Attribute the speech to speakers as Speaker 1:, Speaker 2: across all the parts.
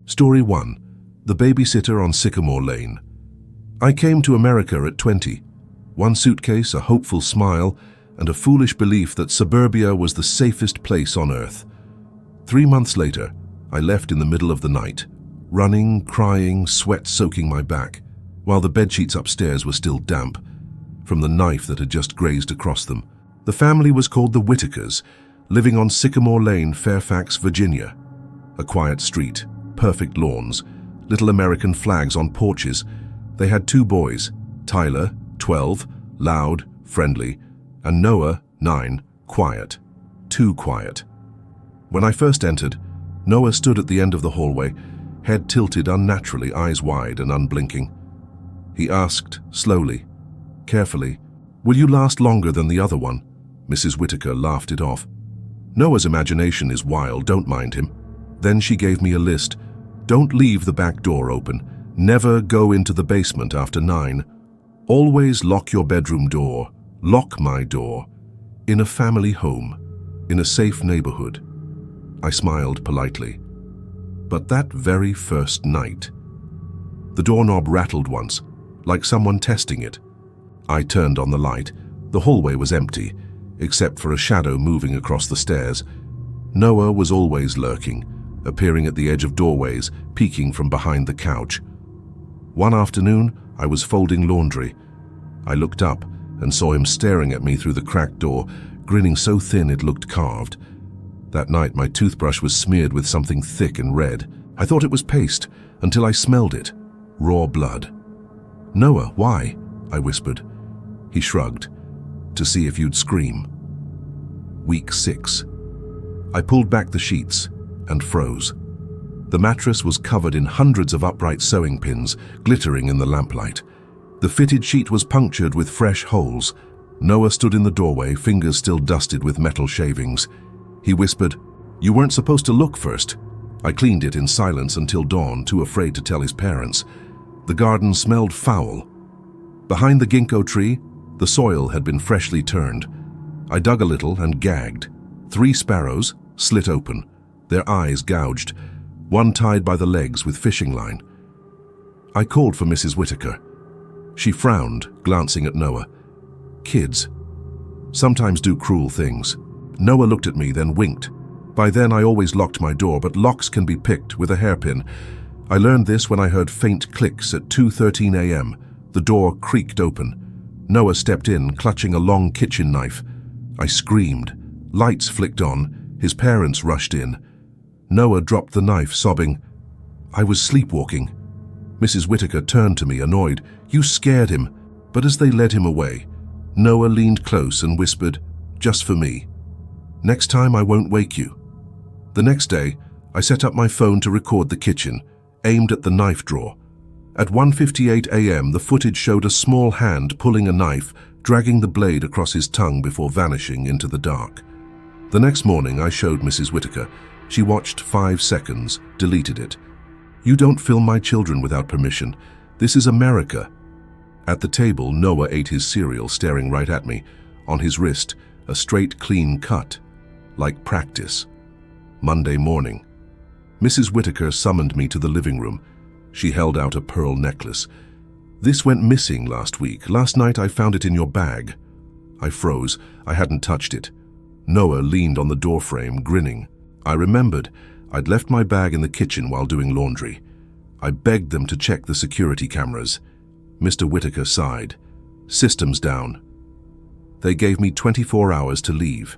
Speaker 1: Story 1. The Babysitter on Sycamore Lane. I came to America at 20. One suitcase, a hopeful smile, and a foolish belief that suburbia was the safest place on earth. 3 months later, I left in the middle of the night, running, crying, sweat soaking my back, while the bedsheets upstairs were still damp from the knife that had just grazed across them. The family was called the Whitakers, living on Sycamore Lane, Fairfax, Virginia. A quiet street, perfect lawns, little American flags on porches. They had 2 boys, Tyler, 12, loud, friendly, and Noah, 9, quiet. Too quiet. When I first entered, Noah stood at the end of the hallway, head tilted unnaturally, eyes wide and unblinking. He asked, slowly, carefully, "Will you last longer than the other one?" Mrs. Whitaker laughed it off. "Noah's imagination is wild, don't mind him." Then she gave me a list. "Don't leave the back door open. Never go into the basement after 9. Always lock your bedroom door. Lock my door. In a family home. In a safe neighborhood." I smiled politely. But that very first night, the doorknob rattled once, like someone testing it. I turned on the light. The hallway was empty, except for a shadow moving across the stairs. Noah was always lurking, appearing at the edge of doorways, peeking from behind the couch. One afternoon, I was folding laundry. I looked up and saw him staring at me through the cracked door, grinning so thin it looked carved. That night, my toothbrush was smeared with something thick and red. I thought it was paste, until I smelled it. Raw blood. "Noah, why?" I whispered. He shrugged. "To see if you'd scream." Week 6. I pulled back the sheets and froze. The mattress was covered in hundreds of upright sewing pins, glittering in the lamplight. The fitted sheet was punctured with fresh holes. Noah stood in the doorway, fingers still dusted with metal shavings. He whispered, "You weren't supposed to look first." I cleaned it in silence until dawn, too afraid to tell his parents. The garden smelled foul. Behind the ginkgo tree, the soil had been freshly turned. I dug a little and gagged. 3 sparrows, slit open, their eyes gouged, one tied by the legs with fishing line. I called for Mrs. Whitaker. She frowned, glancing at Noah. Kids sometimes do cruel things. Noah looked at me, then winked. By then I always locked my door, but locks can be picked with a hairpin. I learned this when I heard faint clicks at 2:13 a.m. The door creaked open. Noah stepped in, clutching a long kitchen knife. I screamed. Lights flicked on. His parents rushed in. Noah dropped the knife, sobbing. I was sleepwalking. Mrs. Whitaker turned to me, annoyed. "You scared him." But as they led him away, Noah leaned close and whispered, "Just for me. Next time I won't wake you." The next day, I set up my phone to record the kitchen, aimed at the knife drawer. At 1:58 a.m., the footage showed a small hand pulling a knife, dragging the blade across his tongue before vanishing into the dark. The next morning, I showed Mrs. Whitaker. She watched 5 seconds, deleted it. "You don't film my children without permission. This is America." At the table, Noah ate his cereal, staring right at me. On his wrist, a straight, clean cut, like practice. Monday morning. Mrs. Whitaker summoned me to the living room. She held out a pearl necklace. "This went missing last week. Last night I found it in your bag." I froze. I hadn't touched it. Noah leaned on the doorframe, grinning. I remembered I'd left my bag in the kitchen while doing laundry. I begged them to check the security cameras. Mr. Whitaker sighed. "Systems down." They gave me 24 hours to leave.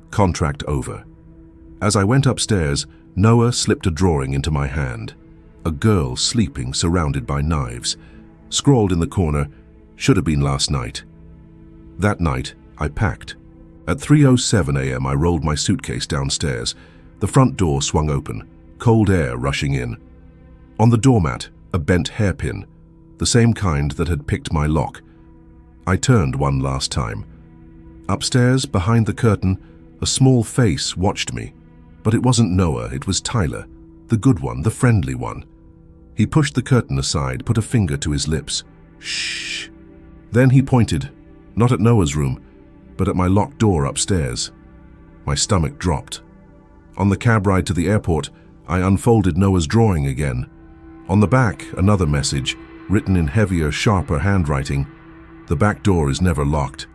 Speaker 1: Contract over. As I went upstairs, Noah slipped a drawing into my hand. A girl sleeping, surrounded by knives. Scrawled in the corner, "Should have been last night." That night, I packed. At 3:07 a.m., I rolled my suitcase downstairs. The front door swung open, cold air rushing in. On the doormat, a bent hairpin, the same kind that had picked my lock. I turned one last time. Upstairs, behind the curtain, a small face watched me. But it wasn't Noah, it was Tyler, the good one, the friendly one. He pushed the curtain aside, put a finger to his lips. "Shh." Then he pointed, not at Noah's room, but at my locked door upstairs. My stomach dropped. On the cab ride to the airport, I unfolded Noah's drawing again. On the back, another message, written in heavier, sharper handwriting. The back door is never locked.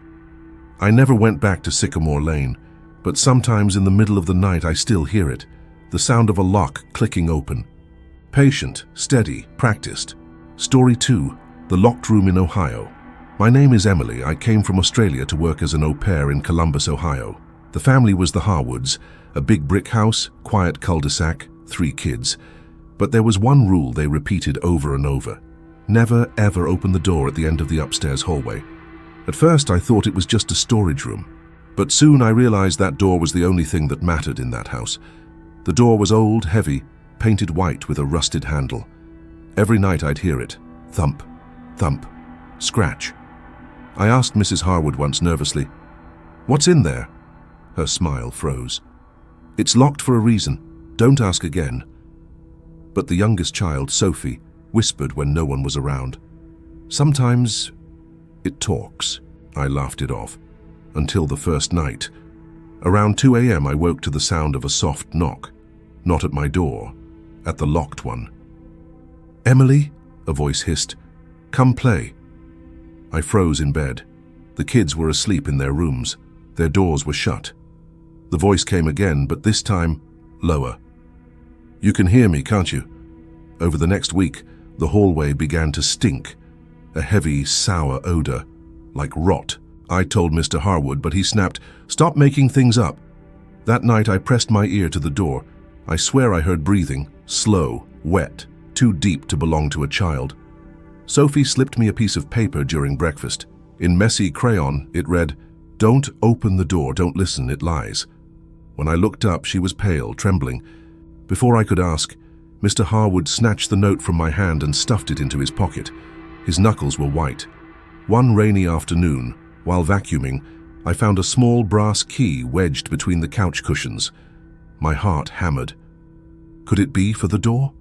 Speaker 1: I never went back to Sycamore Lane, but sometimes in the middle of the night I still hear it, the sound of a lock clicking open. Patient, steady, practiced. Story 2, The Locked Room in Ohio. My name is Emily. I came from Australia to work as an au pair in Columbus, Ohio. The family was the Harwoods, a big brick house, quiet cul-de-sac, 3 kids. But there was one rule they repeated over and over. Never, ever open the door at the end of the upstairs hallway. At first I thought it was just a storage room, but soon I realized that door was the only thing that mattered in that house. The door was old, heavy, painted white with a rusted handle. Every night I'd hear it. Thump, thump, scratch. I asked Mrs. Harwood once nervously, "What's in there?" Her smile froze. "It's locked for a reason. Don't ask again." But the youngest child, Sophie, whispered when no one was around, "Sometimes it talks." I laughed it off. Until the first night. Around 2 a.m. I woke to the sound of a soft knock. Not at my door, at the locked one. "Emily," a voice hissed, "come play." I froze in bed. The kids were asleep in their rooms. Their doors were shut. The voice came again, but this time, lower. "You can hear me, can't you?" Over the next week, the hallway began to stink. A heavy, sour odor, like rot. I told Mr. Harwood, but he snapped, "Stop making things up." That night I pressed my ear to the door. I swear I heard breathing, slow, wet, too deep to belong to a child. Sophie slipped me a piece of paper during breakfast. In messy crayon, it read, "Don't open the door, don't listen, it lies." When I looked up, she was pale, trembling. Before I could ask, Mr. Harwood snatched the note from my hand and stuffed it into his pocket. His knuckles were white. One rainy afternoon, while vacuuming, I found a small brass key wedged between the couch cushions. My heart hammered. Could it be for the door?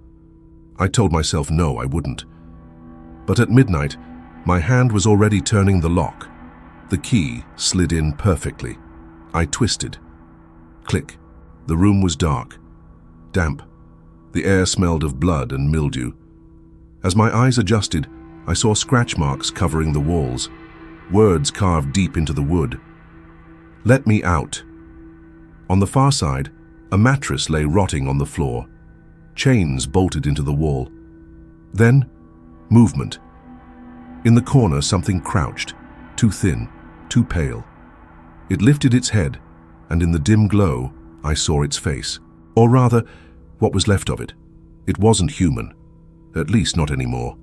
Speaker 1: I told myself no, I wouldn't. But at midnight, my hand was already turning the lock. The key slid in perfectly. I twisted. Click. The room was dark, damp. The air smelled of blood and mildew. As my eyes adjusted, I saw scratch marks covering the walls, words carved deep into the wood. "Let me out." On the far side, a mattress lay rotting on the floor. Chains bolted into the wall. Then, movement. In the corner, something crouched, too thin, too pale. It lifted its head, and in the dim glow, I saw its face. Or rather, what was left of it. It wasn't human, at least not anymore.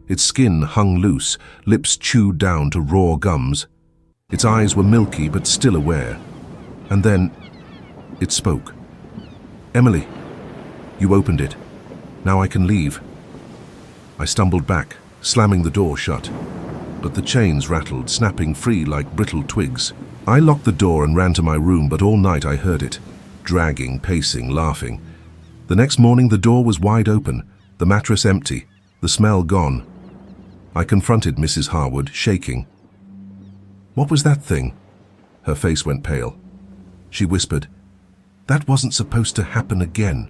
Speaker 1: Its skin hung loose, lips chewed down to raw gums. Its eyes were milky but still aware. And then, it spoke. "Emily, you opened it. Now I can leave." I stumbled back, slamming the door shut. But the chains rattled, snapping free like brittle twigs. I locked the door and ran to my room, but all night I heard it, dragging, pacing, laughing. The next morning the door was wide open, the mattress empty, the smell gone. I confronted Mrs. Harwood, shaking. "What was that thing?" Her face went pale. She whispered, "That wasn't supposed to happen again."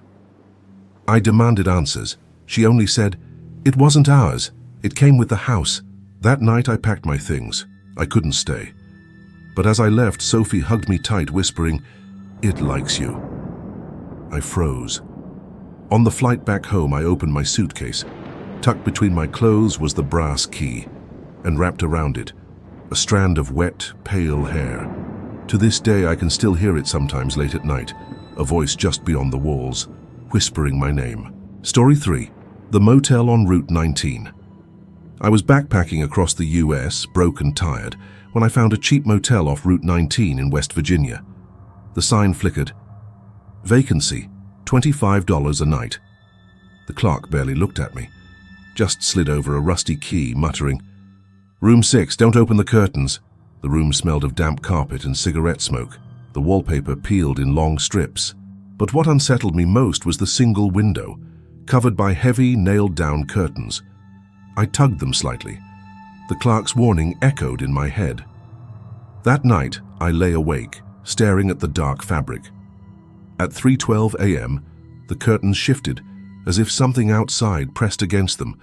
Speaker 1: I demanded answers. She only said, "It wasn't ours. It came with the house." That night I packed my things. I couldn't stay. But as I left, Sophie hugged me tight, whispering, "It likes you." I froze. On the flight back home, I opened my suitcase. Tucked between my clothes was the brass key, and wrapped around it, a strand of wet, pale hair. To this day, I can still hear it sometimes late at night, a voice just beyond the walls, whispering my name. Story 3. The Motel on Route 19. I was backpacking across the US, broke and tired, when I found a cheap motel off Route 19 in West Virginia. The sign flickered. Vacancy, $25 a night. The clerk barely looked at me, just slid over a rusty key, muttering, "Room 6, don't open the curtains." The room smelled of damp carpet and cigarette smoke, the wallpaper peeled in long strips. But what unsettled me most was the single window, covered by heavy, nailed-down curtains. I tugged them slightly. The clerk's warning echoed in my head. That night, I lay awake, staring at the dark fabric. At 3:12 a.m., The curtains shifted, as if something outside pressed against them.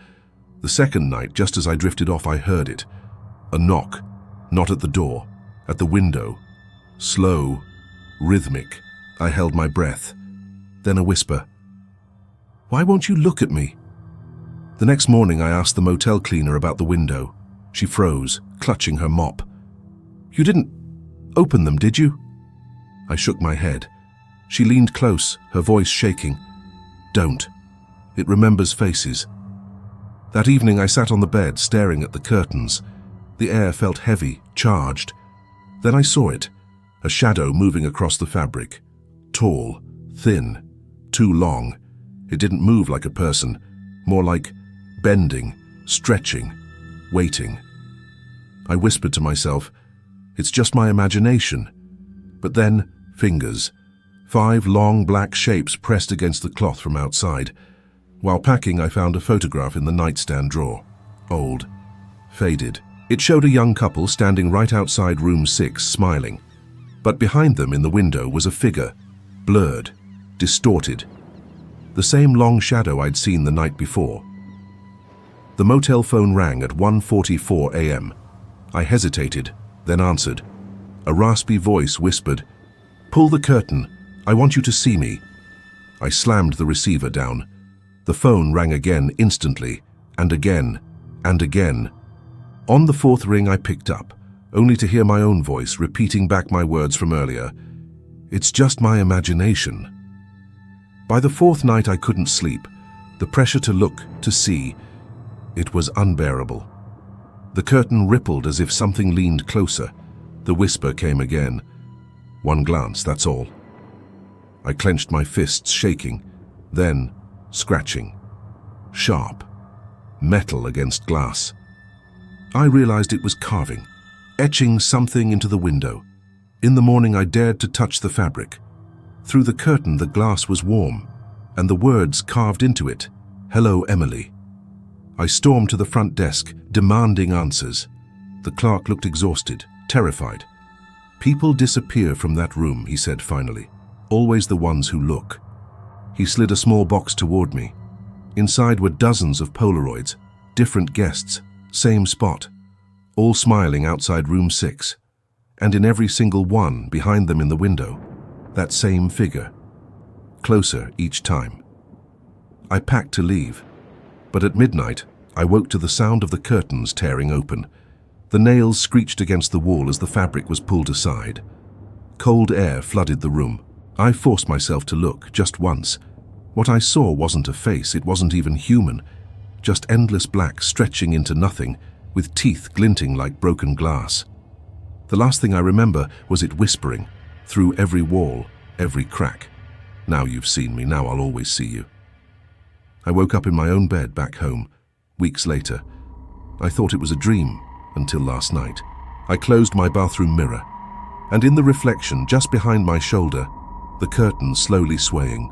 Speaker 1: The second night, just as I drifted off, I heard it. A knock, not at the door, at the window. Slow, rhythmic. I held my breath. Then a whisper. "Why won't you look at me?" The next morning I asked the motel cleaner about the window. She froze, clutching her mop. "You didn't open them, did you?" I shook my head. She leaned close, her voice shaking. "Don't. It remembers faces." That evening I sat on the bed, staring at the curtains. The air felt heavy, charged. Then I saw it, a shadow moving across the fabric. Tall, thin, too long. It didn't move like a person, more like bending, stretching, waiting. I whispered to myself, "It's just my imagination." But then, fingers. 5 long black shapes pressed against the cloth from outside. While packing, I found a photograph in the nightstand drawer. Old, faded. It showed a young couple standing right outside room 6, smiling. But behind them in the window was a figure, blurred, distorted. The same long shadow I'd seen the night before. The motel phone rang at 1:44 a.m. I hesitated, then answered. A raspy voice whispered, "Pull the curtain. I want you to see me." I slammed the receiver down. The phone rang again instantly, and again, and again. On the 4th ring I picked up, only to hear my own voice repeating back my words from earlier. "It's just my imagination." By the 4th night I couldn't sleep. The pressure to look, to see, it was unbearable. The curtain rippled as if something leaned closer. The whisper came again. "One glance, that's all." I clenched my fists, shaking, then scratching. Sharp. Metal against glass. I realized it was carving, etching something into the window. In the morning I dared to touch the fabric. Through the curtain the glass was warm, and the words carved into it, "Hello, Emily." I stormed to the front desk, demanding answers. The clerk looked exhausted, terrified. "People disappear from that room," he said finally. "Always the ones who look." He slid a small box toward me. Inside were dozens of Polaroids, different guests, same spot, all smiling outside room 6. And in every single one, behind them in the window, that same figure. Closer each time. I packed to leave. But at midnight, I woke to the sound of the curtains tearing open. The nails screeched against the wall as the fabric was pulled aside. Cold air flooded the room. I forced myself to look, just once. What I saw wasn't a face, it wasn't even human. Just endless black stretching into nothing, with teeth glinting like broken glass. The last thing I remember was it whispering, through every wall, every crack. "Now you've seen me, now I'll always see you." I woke up in my own bed back home, weeks later. I thought it was a dream, until last night. I closed my bathroom mirror, and in the reflection just behind my shoulder, the curtain slowly swaying.